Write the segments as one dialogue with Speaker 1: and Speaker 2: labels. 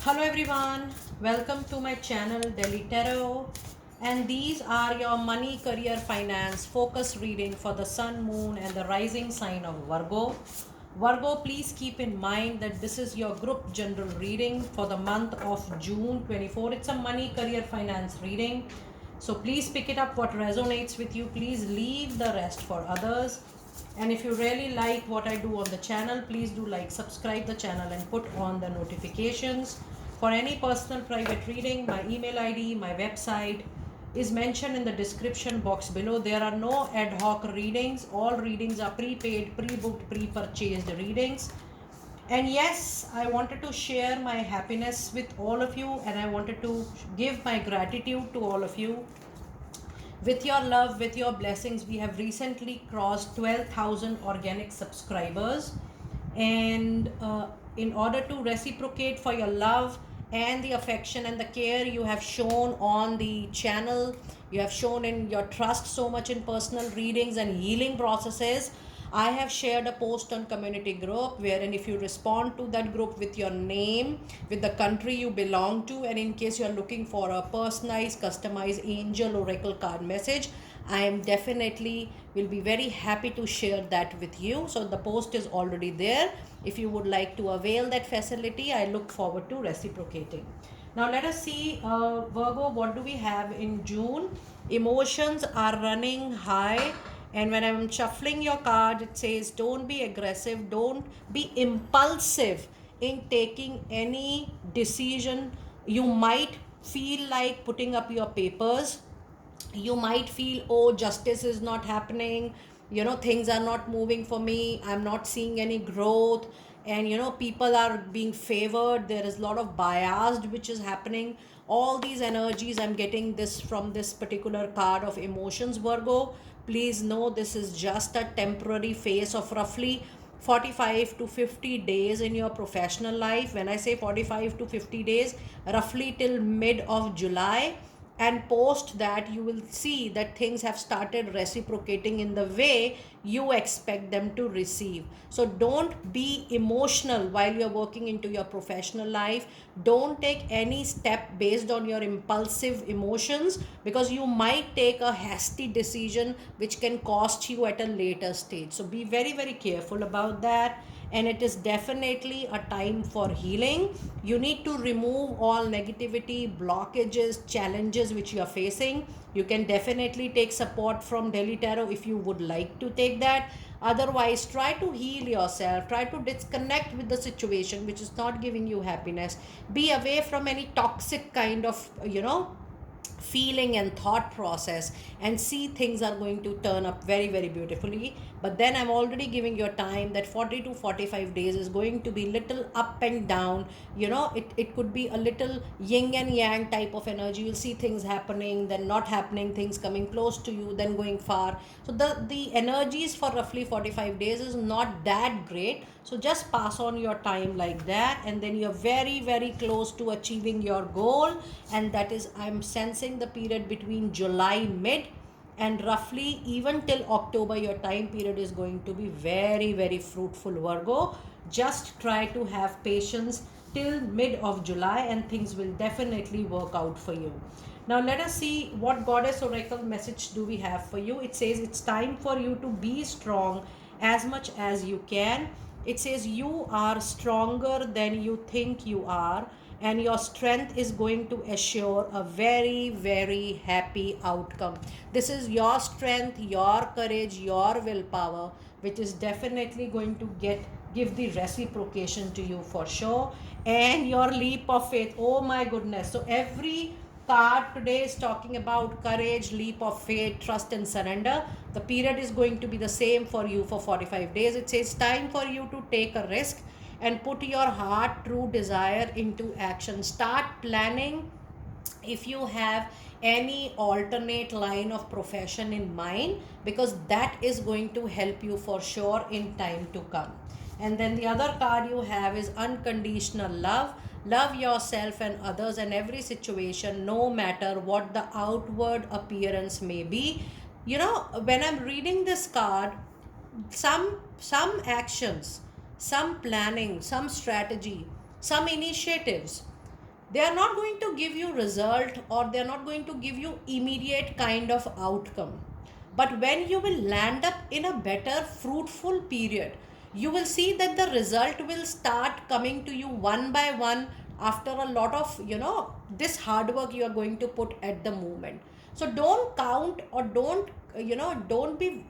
Speaker 1: Hello everyone, welcome to my channel Delhi Tarot, and these are your money, career, finance focus reading for the sun, moon and the rising sign of Virgo. Virgo, please keep in mind that this is your group general reading for the month of June 24. It's a money, career, finance reading. So please pick it up what resonates with you. Please leave the rest for others. And if you really like what I do on the channel, please do like, subscribe the channel and put on the notifications. For any personal private reading, my email ID, my website is mentioned in the description box below. There are no ad hoc readings. All readings are prepaid, pre-booked, pre-purchased readings. And yes, I wanted to share my happiness with all of you, and I wanted to give my gratitude to all of you. With your love, with your blessings, we have recently crossed 12,000 organic subscribers. And in order to reciprocate for your love and the affection and the care you have shown on the channel, you have shown in your trust so much in personal readings and healing processes, I have shared a post on community group wherein if you respond to that group with your name, with the country you belong to, and in case you are looking for a personalized, customized angel oracle card message, I am definitely will be very happy to share that with you. So the post is already there. If you would like to avail that facility, I look forward to reciprocating. Now let us see, Virgo, what do we have in June? Emotions are running high, and when I'm shuffling your card, it says don't be aggressive, don't be impulsive in taking any decision. You might feel like putting up your papers. You might feel, oh, justice is not happening, things are not moving for me, I'm not seeing any growth, and people are being favored, there is a lot of biased which is happening. All these energies, I'm getting this from this particular card of emotions, Virgo. Please know this is just a temporary phase of roughly 45 to 50 days in your professional life. When I say 45 to 50 days, roughly till mid of July, and post that you will see that things have started reciprocating in the way you expect them to receive. So don't be emotional while you're working into your professional life. Don't take any step based on your impulsive emotions, because you might take a hasty decision which can cost you at a later stage. So be very, very careful about that. And it is definitely a time for healing. You need to remove all negativity, blockages, challenges which you are facing. You can definitely take support from Delhi Tarot if you would like to take that. Otherwise, try to heal yourself, try to disconnect with the situation which is not giving you happiness. Be away from any toxic kind of feeling and thought process, and see things are going to turn up very, very beautifully. But then I'm already giving you a time that 40 to 45 days is going to be little up and down. It could be a little yin and yang type of energy. You'll see things happening, then not happening, things coming close to you, then going far. So the energies for roughly 45 days is not that great. So just pass on your time like that, and then you're very, very close to achieving your goal. And that is, I'm sensing the period between July mid and roughly even till October, your time period is going to be very, very fruitful, Virgo. Just try to have patience till mid of July, and things will definitely work out for you. Now let us see what Goddess Oracle message do we have for you. It says it's time for you to be strong as much as you can. It says you are stronger than you think you are, and your strength is going to assure a very, very happy outcome. This is your strength, your courage, your willpower, which is definitely going to give the reciprocation to you for sure. And your leap of faith, oh my goodness. So every card today is talking about courage, leap of faith, trust and surrender. The period is going to be the same for you for 45 days. It says time for you to take a risk and put your heart true desire into action. Start planning if you have any alternate line of profession in mind, because that is going to help you for sure in time to come. And then the other card you have is unconditional love. Love yourself and others and every situation, no matter what the outward appearance may be. When I'm reading this card, some actions, some planning, some strategy, some initiatives, They are not going to give you result, or they are not going to give you immediate kind of outcome. But when you will land up in a better fruitful period, you will see that the result will start coming to you one by one, after a lot of this hard work you are going to put at the moment. So don't count, or don't don't be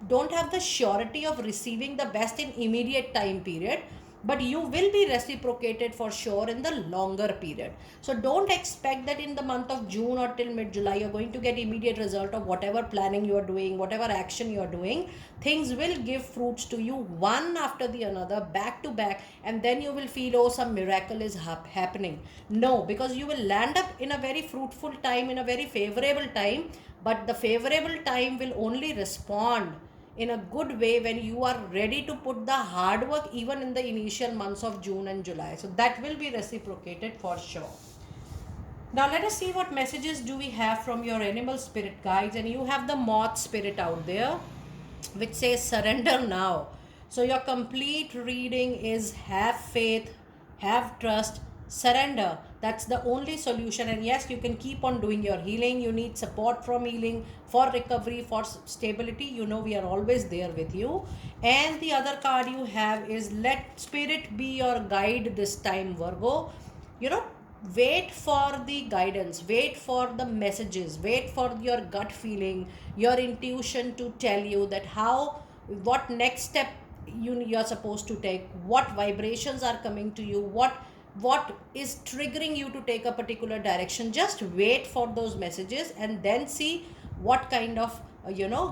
Speaker 1: don't have the surety of receiving the best in immediate time period, but you will be reciprocated for sure in the longer period. So don't expect that in the month of June or till mid July you're going to get immediate result of whatever planning you are doing, whatever action you are doing. Things will give fruits to you one after the another, back to back, and then you will feel, oh, some miracle is happening. No, because you will land up in a very fruitful time, in a very favorable time. But the favorable time will only respond in a good way when you are ready to put the hard work even in the initial months of June and July. So that will be reciprocated for sure. Now let us see what messages do we have from your animal spirit guides. And you have the moth spirit out there, which says surrender now. So your complete reading is have faith, have trust, surrender. That's the only solution. And yes, you can keep on doing your healing. You need support from healing, for recovery, for stability. You know, we are always there with you. And the other card you have is let spirit be your guide this time, Virgo. You know, wait for the guidance, wait for the messages, wait for your gut feeling, your intuition to tell you that what next step you're supposed to take, what vibrations are coming to you, what is triggering you to take a particular direction. Just wait for those messages and then see what kind of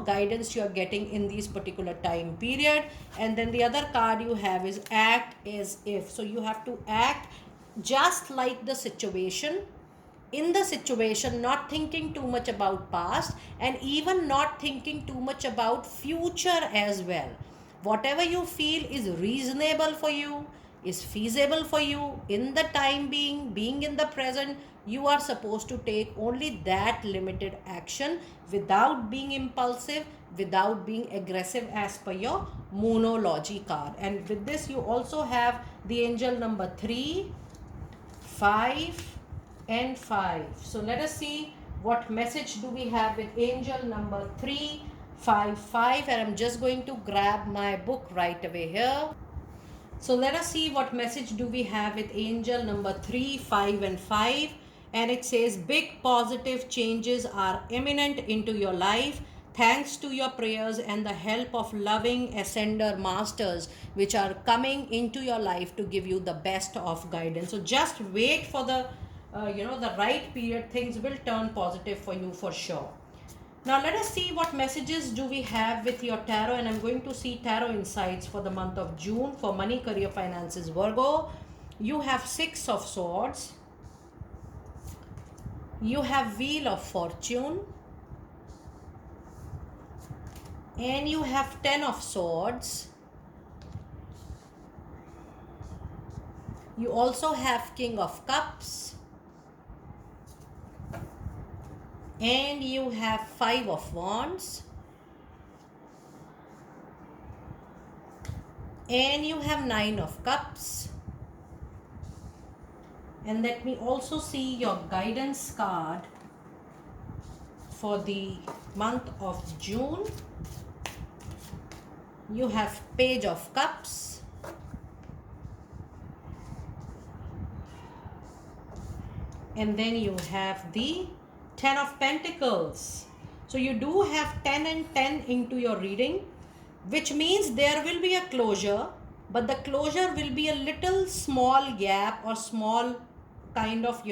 Speaker 1: guidance you are getting in these particular time period. And then the other card you have is act as if. So you have to act just like the situation, in the situation, not thinking too much about past, and even not thinking too much about future as well. Whatever you feel is reasonable for you, is feasible for you in the time being in the present, you are supposed to take only that limited action without being impulsive, without being aggressive, as per your Moonology card. And with this you also have the angel number 3, 5 and 5. So let us see what message do we have with angel number 3, 5, 5. And I'm just going to grab my book right away here. So let us see what message do we have with angel number 3, 5 and 5. And it says big positive changes are imminent into your life, thanks to your prayers and the help of loving ascender masters, which are coming into your life to give you the best of guidance. So just wait for the the right period. Things will turn positive for you for sure. Now let us see what messages do we have with your tarot. And I'm going to see tarot insights for the month of June for money, career, finances, Virgo. You have 6 of swords, you have wheel of fortune, and you have 10 of swords. You also have king of cups, and you have 5 of wands, and you have 9 of cups. And let me also see your guidance card for the month of June. You have page of cups, and then you have the 10 of pentacles. So you do have 10 and 10 into your reading, which means there will be a closure, but the closure will be a little small gap or small kind of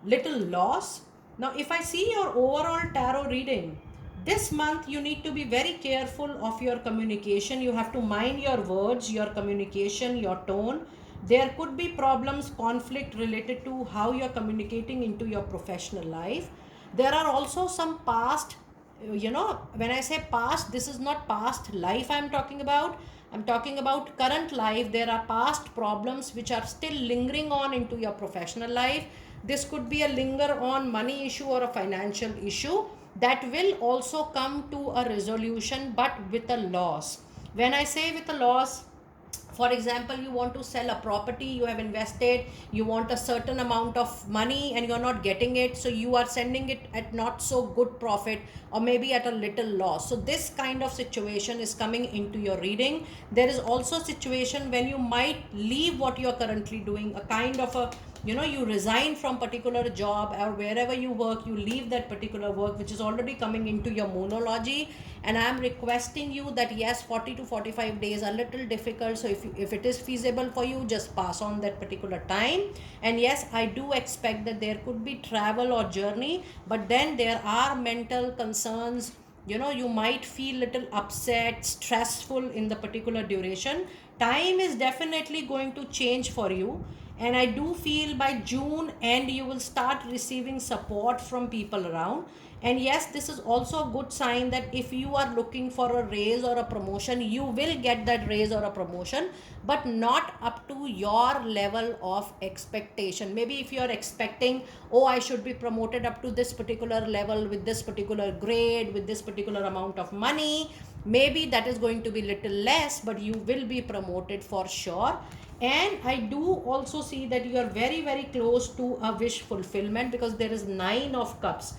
Speaker 1: little loss. Now if I see your overall tarot reading, this month you need to be very careful of your communication. You have to mind your words, your communication, your tone. There could be problems, conflict related to how you're communicating into your professional life. There are also some past, when I say past, this is not past life I'm talking about. I'm talking about current life. There are past problems which are still lingering on into your professional life. This could be a linger on money issue or a financial issue that will also come to a resolution, but with a loss. When I say with a loss, For example, you want to sell a property, you have invested, you want a certain amount of money and you're not getting it, so you are sending it at not so good profit, or maybe at a little loss. So this kind of situation is coming into your reading. There is also a situation when you might leave what you're currently doing, a kind of a, you resign from particular job, or wherever you work, you leave that particular work, which is already coming into your moonology. And I am requesting you that yes, 40 to 45 days are a little difficult, so if it is feasible for you, just pass on that particular time. And yes, I do expect that there could be travel or journey, but then there are mental concerns. You might feel little upset, stressful in the particular duration. Time is definitely going to change for you, and I do feel by June end you will start receiving support from people around. And yes, this is also a good sign that if you are looking for a raise or a promotion, you will get that raise or a promotion, but not up to your level of expectation. Maybe if you are expecting, oh, I should be promoted up to this particular level with this particular grade, with this particular amount of money, maybe that is going to be little less, but you will be promoted for sure. And I do also see that you are very, very close to a wish fulfillment, because there is 9 of cups.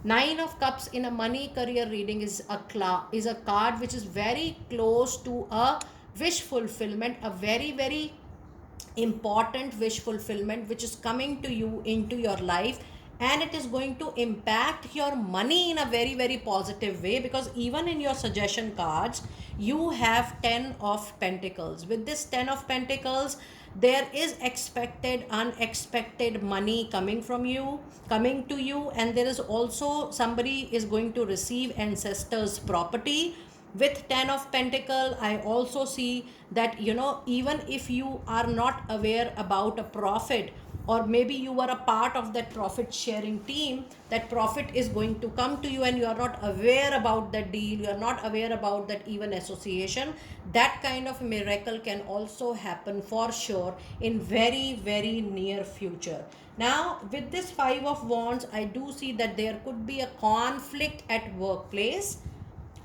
Speaker 1: 9 of cups in a money career reading is a card which is very close to a wish fulfillment, a very, very important wish fulfillment which is coming to you into your life. And it is going to impact your money in a very, very positive way, because even in your suggestion cards you have 10 of pentacles. With this 10 of pentacles, there is expected unexpected money coming to you, and there is also somebody is going to receive ancestors property. With 10 of pentacle, I also see that even if you are not aware about a profit, or maybe you were a part of that profit sharing team, that profit is going to come to you and you are not aware about that deal, you are not aware about that even association. That kind of miracle can also happen for sure in very, very near future. Now with this 5 of wands, I do see that there could be a conflict at workplace,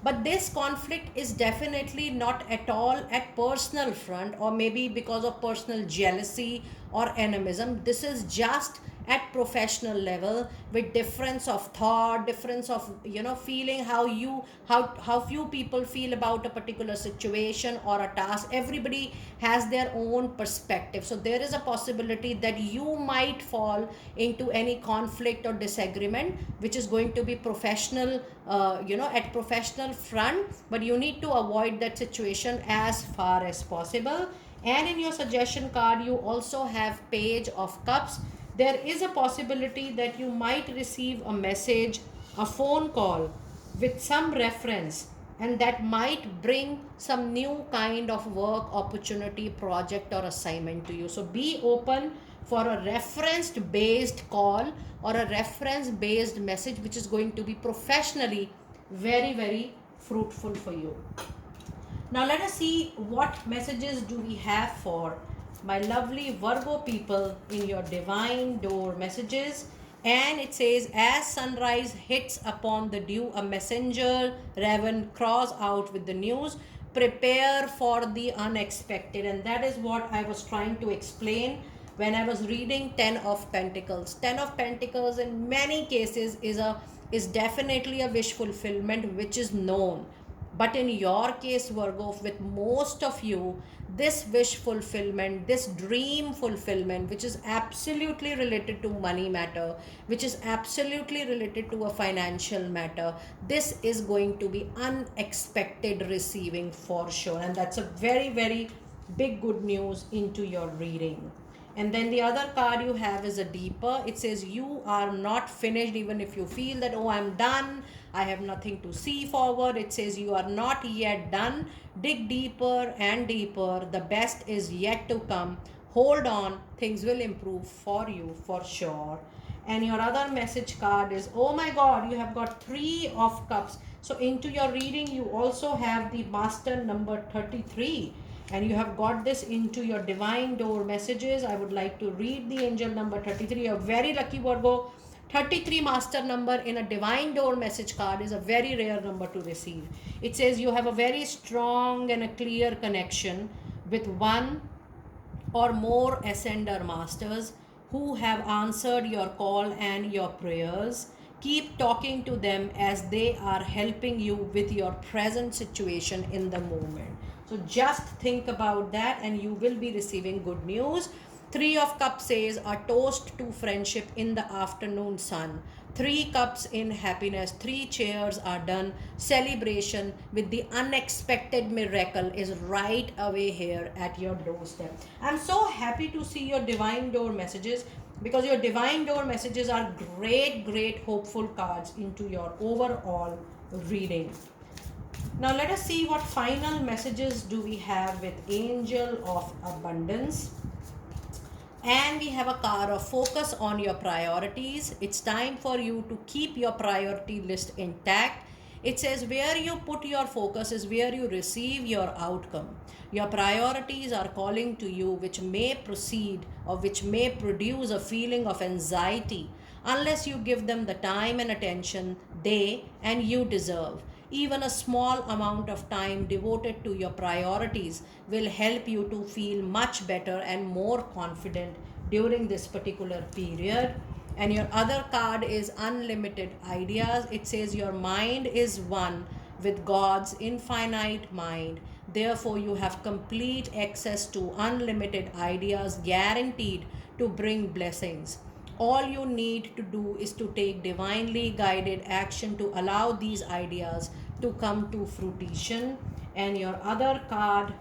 Speaker 1: but this conflict is definitely not at all at personal front, or maybe because of personal jealousy or animism. This is just at professional level, with difference of thought, difference of feeling, how few people feel about a particular situation or a task. Everybody has their own perspective, so there is a possibility that you might fall into any conflict or disagreement which is going to be professional, at professional front, but you need to avoid that situation as far as possible. And in your suggestion card you also have page of cups. There is a possibility that you might receive a message, a phone call with some reference, and that might bring some new kind of work opportunity, project or assignment to you. So be open for a reference based call or a reference based message which is going to be professionally very, very fruitful for you. Now let us see what messages do we have for my lovely Virgo people in your divine door messages. And it says, as sunrise hits upon the dew, a messenger raven cries out with the news, prepare for the unexpected. And that is what I was trying to explain when I was reading 10 of Pentacles. 10 of Pentacles in many cases is definitely a wish fulfillment which is known. But in your case, Virgo, with most of you, this wish fulfillment, this dream fulfillment, which is absolutely related to money matter, which is absolutely related to a financial matter, this is going to be unexpected receiving for sure. And that's a very, very big good news into your reading. And then the other card you have is a deeper. It says you are not finished, even if you feel that, oh, I'm done, I have nothing to see forward. It says you are not yet done. Dig deeper and deeper. The best is yet to come. Hold on, things will improve for you for sure. And your other message card is, oh my God, you have got 3 of cups. So into your reading, you also have the master number 33. And you have got this into your divine door messages. I would like to read the angel number 33. A very lucky Virgo. 33 master number in a divine door message card is a very rare number to receive. It says you have a very strong and a clear connection with one or more ascender masters who have answered your call and your prayers. Keep talking to them as they are helping you with your present situation in the moment. So just think about that and you will be receiving good news. Three of Cups says a toast to friendship in the afternoon sun. Three cups in happiness, three chairs are done. Celebration with the unexpected miracle is right away here at your doorstep. I'm so happy to see your divine door messages, because your divine door messages are great, great hopeful cards into your overall reading. Now let us see what final messages do we have with Angel of Abundance. And we have a card of focus on your priorities. It's time for you to keep your priority list intact. It says where you put your focus is where you receive your outcome. Your priorities are calling to you, which may proceed or which may produce a feeling of anxiety unless you give them the time and attention they and you deserve. Even a small amount of time devoted to your priorities will help you to feel much better and more confident during this particular period. And your other card is unlimited ideas. It says your mind is one with God's infinite mind. Therefore, you have complete access to unlimited ideas guaranteed to bring blessings. All you need to do is to take divinely guided action to allow these ideas to come to fruition. And your other card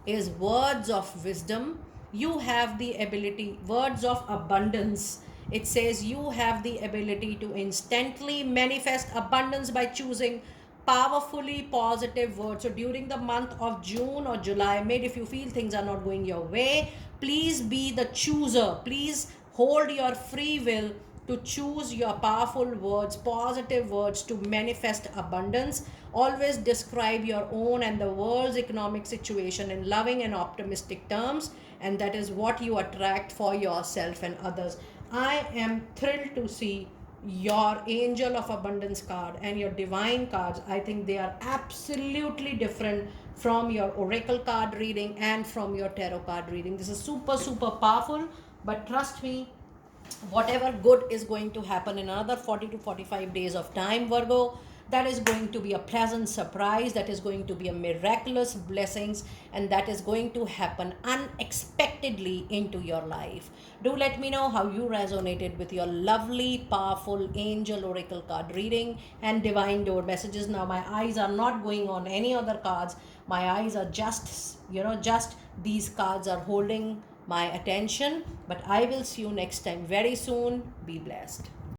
Speaker 1: is words of wisdom. You have the ability, words of abundance. It says you have the ability to instantly manifest abundance by choosing powerfully positive words. So during the month of June or July, maybe if you feel things are not going your way, please be the chooser. Please hold your free will to choose your powerful words, positive words to manifest abundance. Always describe your own and the world's economic situation in loving and optimistic terms, and that is what you attract for yourself and others. I am thrilled to see your Angel of Abundance card and your divine cards. I think they are absolutely different from your oracle card reading and from your tarot card reading. This is super, super powerful, but trust me, whatever good is going to happen in another 40 to 45 days of time, Virgo, that is going to be a pleasant surprise, that is going to be a miraculous blessings, and that is going to happen unexpectedly into your life. Do let me know how you resonated with your lovely powerful angel oracle card reading and divine door messages. Now my eyes are not going on any other cards, my eyes are just just these cards are holding my attention. But I will see you next time very soon. Be blessed.